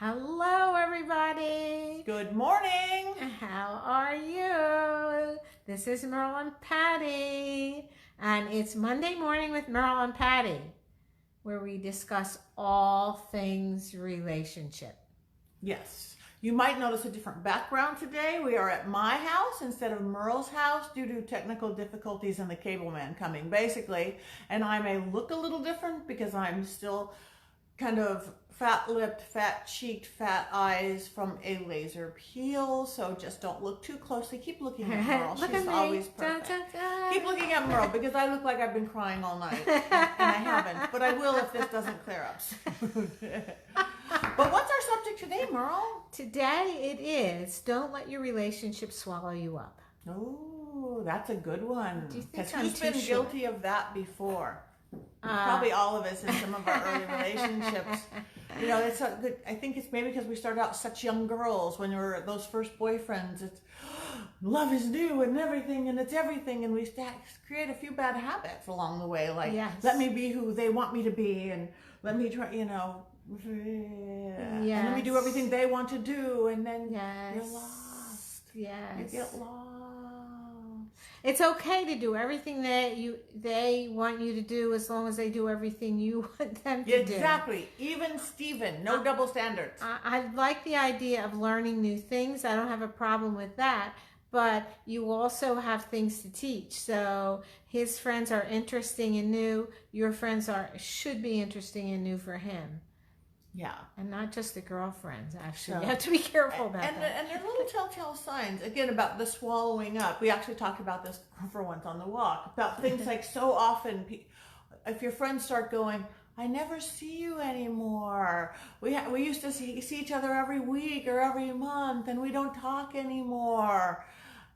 Hello, everybody. Good morning. How are you? This is Merle and Patti, and it's Monday morning with Merle and Patti, where we discuss all things relationship. Yes, you might notice a different background today. We are at my house instead of Merle's house due to technical difficulties and the cable man coming, basically. And I may look a little different because I'm still kind of fat-lipped, fat-cheeked, fat eyes from a laser peel. So just don't look too closely. Keep looking at Merle. She's always perfect. Dun, dun, dun. Keep looking at Merle because I look like I've been crying all night. And I haven't. But I will if this doesn't clear up soon. But what's our subject today, Merle? Today it is, don't let your relationship swallow you up. Oh, that's a good one. Do you think Because I'm who's been too short? guilty of that before? Probably all of us in some of our early relationships. You know, it's a good, I think it's maybe because we started out such young girls when we were those first boyfriends. It's love is new and everything, and it's everything, and we create a few bad habits along the way. Like, Yes. let me be who they want me to be, and let me try, you know, and let me do everything they want to do, and then you're lost. Yes. You get lost. It's okay to do everything that they want you to do as long as they do everything you want them to do. Exactly. Even Steven. No double standards. I like the idea of learning new things. I don't have a problem with that. But you also have things to teach. So his friends are interesting and new. Your friends should be interesting and new for him. Yeah. And not just the girlfriends, actually. So, you have to be careful about that. And there are little telltale signs, again, about the swallowing up. We actually talked about this for once on the walk, about things like so often, if your friends start going, I never see you anymore. We used to see each other every week or every month, and we don't talk anymore.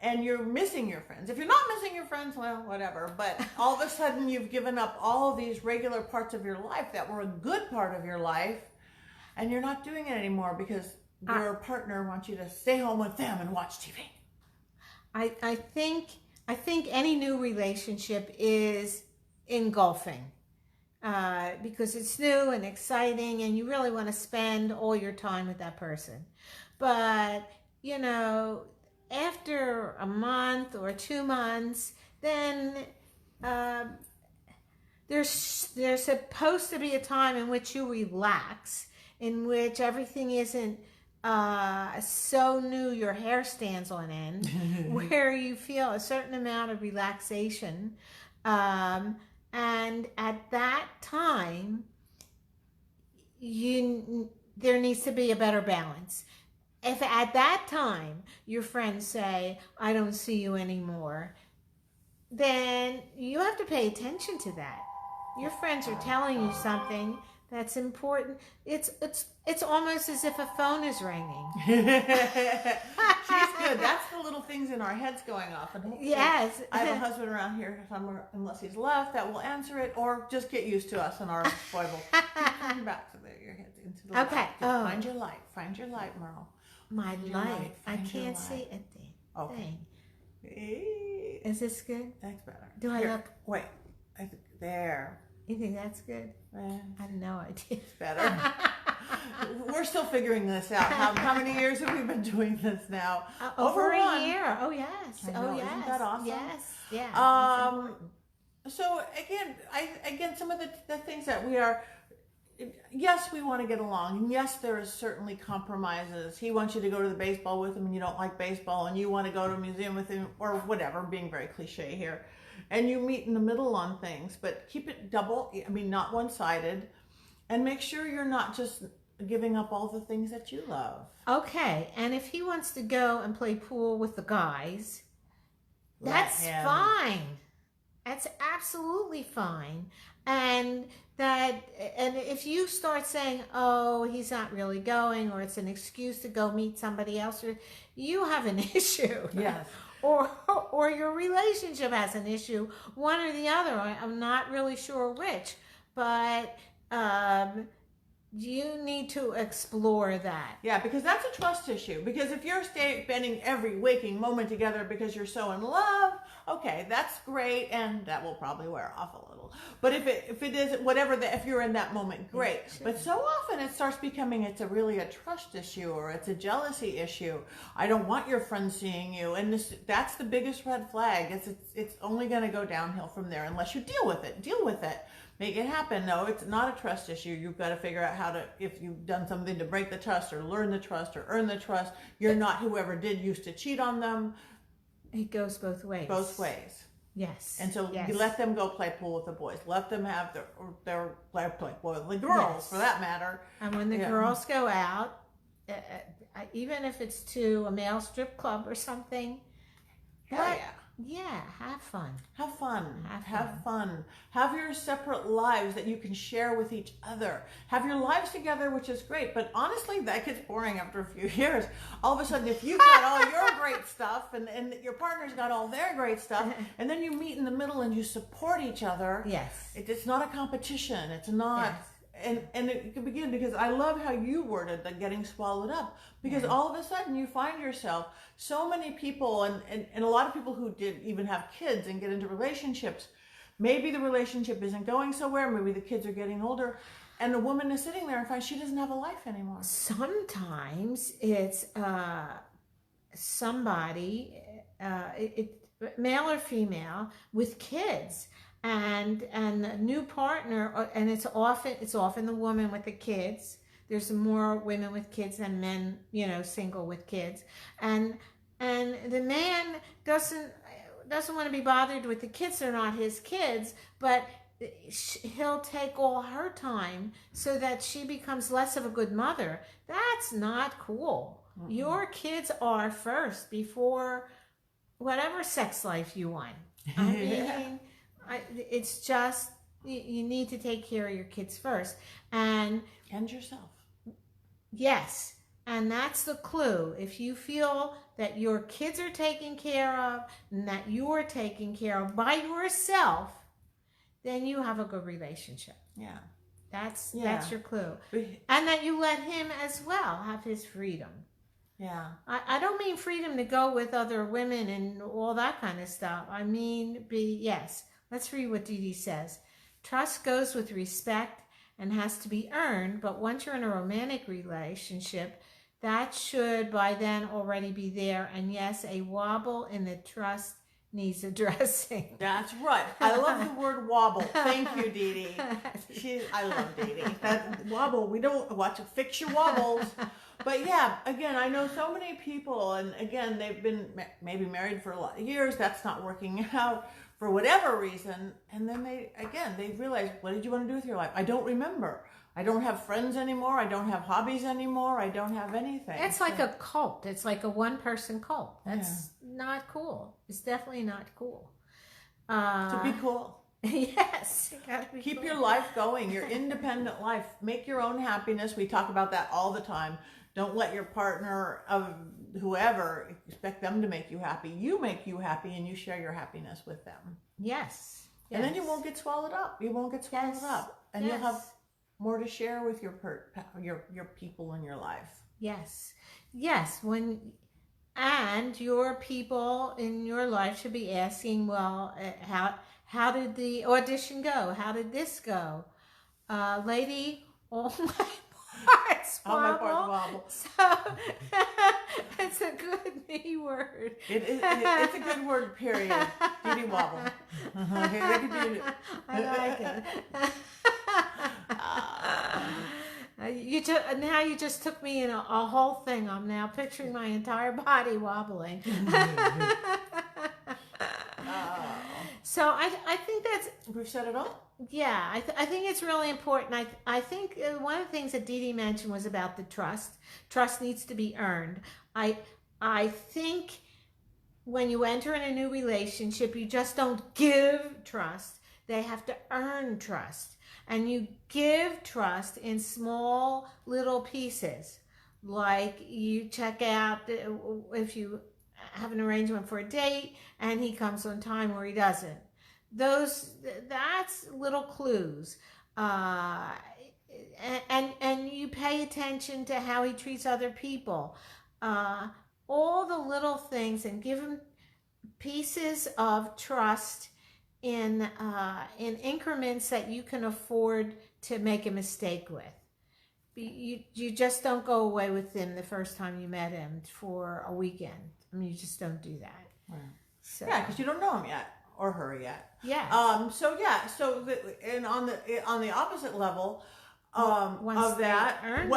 And you're missing your friends. If you're not missing your friends, well, whatever. But all of a sudden, you've given up all of these regular parts of your life that were a good part of your life, and you're not doing it anymore because your partner wants you to stay home with them and watch TV. I think any new relationship is engulfing because it's new and exciting, and you really want to spend all your time with that person. But you know, after a month or 2 months, then there's supposed to be a time in which you relax, in which everything isn't so new your hair stands on end, where you feel a certain amount of relaxation. And at that time, there needs to be a better balance. If at that time your friends say, I don't see you anymore, then you have to pay attention to that. Your friends are telling you something that's important. It's almost as if a phone is ringing. She's good. That's the little things in our heads going off. And yes. I have a husband around here somewhere, unless he's left, that will answer it, or just get used to us and our foible. Keep coming back to your head into the okay. light. Find your light. Find your light, Merle. My light. I Find your can't light. see a thing. Okay. Is this good? That's better. Do I look? Wait. I think there. You think that's good? I have no idea. It's better. We're still figuring this out. How many years have we been doing this now? Over a one. year. Oh yes. Oh yes. Isn't that awesome? Yes. Yeah. So again, some of the things that we are. Yes, we want to get along, and yes, there is certainly compromises. He wants you to go to the baseball with him, and you don't like baseball, and you want to go to a museum with him, or whatever. Being very cliche here. And you meet in the middle on things, but keep it not one-sided, and make sure you're not just giving up all the things that you love. Okay, and if he wants to go and play pool with the guys, that's fine. That's absolutely fine. And if you start saying, oh, he's not really going, or it's an excuse to go meet somebody else, you have an issue. Yes. Or your relationship has an issue, one or the other. I'm not really sure which, but you need to explore that. Yeah, because that's a trust issue. Because if you're spending every waking moment together because you're so in love, okay, that's great, and that will probably wear off a little. But if it is whatever, if you're in that moment, great. Sure. But so often it starts becoming really a trust issue, or it's a jealousy issue. I don't want your friends seeing you, and that's the biggest red flag. It's only going to go downhill from there unless you deal with it. Deal with it. Make it happen. No, it's not a trust issue. You've got to figure out how to, if you've done something to break the trust or learn the trust or earn the trust, you're not whoever used to cheat on them. It goes both ways. Both ways. Yes. And so yes. you let them go play pool with the boys. Let them have their play with the girls, Yes. for that matter. And when the girls go out, even if it's to a male strip club or something, have fun. Have fun. Have fun. Have your separate lives that you can share with each other. Have your lives together, which is great. But honestly, that gets boring after a few years. All of a sudden, if you've got all your great stuff and your partner's got all their great stuff, and then you meet in the middle and you support each other. Yes. It's not a competition. It's not. Yes. And it can begin, because I love how you worded the getting swallowed up, because all of a sudden you find yourself, so many people and a lot of people who did even have kids and get into relationships, maybe the relationship isn't going somewhere, maybe the kids are getting older, and the woman is sitting there and finds she doesn't have a life anymore. Sometimes it's somebody, male or female, with kids. And the new partner, and it's often the woman with the kids. There's more women with kids than men, single with kids. And the man doesn't want to be bothered with the kids. They're not his kids, but he'll take all her time so that she becomes less of a good mother. That's not cool. Mm-hmm. Your kids are first before whatever sex life you want. I mean, it's just, you need to take care of your kids first. And yourself. Yes. And that's the clue. If you feel that your kids are taken care of and that you're taken care of by yourself, then you have a good relationship. Yeah. That's your clue. And that you let him as well have his freedom. Yeah. I don't mean freedom to go with other women and all that kind of stuff. I mean, yes. Let's read what Dee Dee says. Trust goes with respect and has to be earned, but once you're in a romantic relationship, that should by then already be there. And yes, a wobble in the trust needs addressing. That's right. I love the word wobble. Thank you, Dee Dee. I love Dee Dee. That wobble, we don't watch it. Fix your wobbles. But yeah, again, I know so many people, and again, they've been maybe married for a lot of years. That's not working out for whatever reason. And then they realize, what did you want to do with your life? I don't remember. I don't have friends anymore. I don't have hobbies anymore. I don't have anything. It's like a cult. It's like a one-person cult. That's not cool. It's definitely not cool. To be cool. Yes. You gotta be Keep cool. your life going, your independent life. Make your own happiness. We talk about that all the time. Don't let your partner of whoever expect them to make you happy. You make you happy and you share your happiness with them. Yes. And then you won't get swallowed up. You won't get swallowed up. And you'll have more to share with your people in your life. Yes. Yes. And your people in your life should be asking, well, how did the audition go? How did this go? Lady, all my parts wobble. So it's a good me word. It's a good word, period. Dee Dee wobble. I like it. Now you just took me in a whole thing. I'm now picturing my entire body wobbling. So I think that's... We've said it all? Yeah, I think it's really important. I think one of the things that Dee Dee mentioned was about the trust. Trust needs to be earned. I think when you enter in a new relationship, you just don't give trust. They have to earn trust. And you give trust in small little pieces. Like you check out if you have an arrangement for a date and he comes on time or he doesn't. That's little clues. and you pay attention to how he treats other people, all the little things, and give him pieces of trust in increments that you can afford to make a mistake with. You just don't go away with him the first time you met him for a weekend. I mean, you just don't do that. Right. So Yeah, because you don't know him yet or her yet. yeah. And on the opposite level Once of that, earn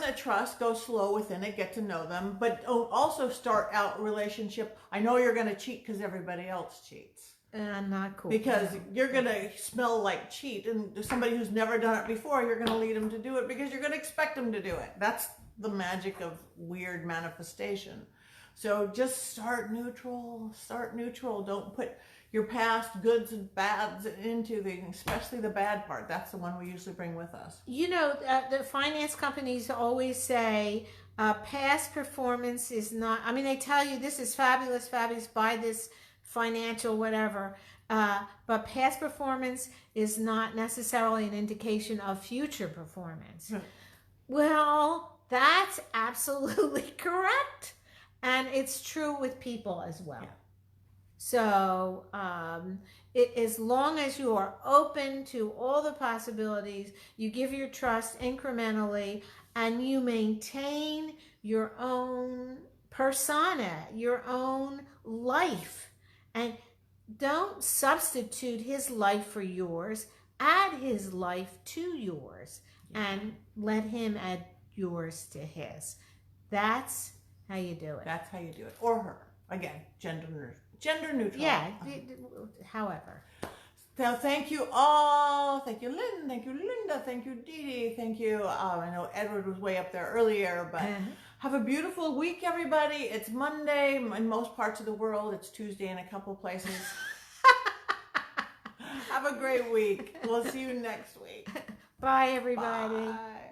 the trust, go slow within it, get to know them, but don't also start out a relationship. I know you're going to cheat because everybody else cheats. Not cool. Because you're going to smell like cheat, and somebody who's never done it before, you're going to lead them to do it because you're going to expect them to do it. That's the magic of weird manifestation. So just start neutral. Don't put your past goods and bads into especially the bad part. That's the one we usually bring with us. You know, the finance companies always say past performance is not, I mean, they tell you this is fabulous, buy this financial whatever, but past performance is not necessarily an indication of future performance. Well, that's absolutely correct. And it's true with people as well. Yeah. So as long as you are open to all the possibilities, you give your trust incrementally, and you maintain your own persona, your own life, and don't substitute his life for yours. Add his life to yours, and let him add yours to his. That's how you do it. That's how you do it. Or her. Again, gender neutral. Yeah, however. So thank you all. Thank you, Lynn. Thank you, Linda. Thank you, Dee Dee. Thank you. I know Edward was way up there earlier, but have a beautiful week, everybody. It's Monday in most parts of the world. It's Tuesday in a couple places. Have a great week. We'll see you next week. Bye, everybody. Bye.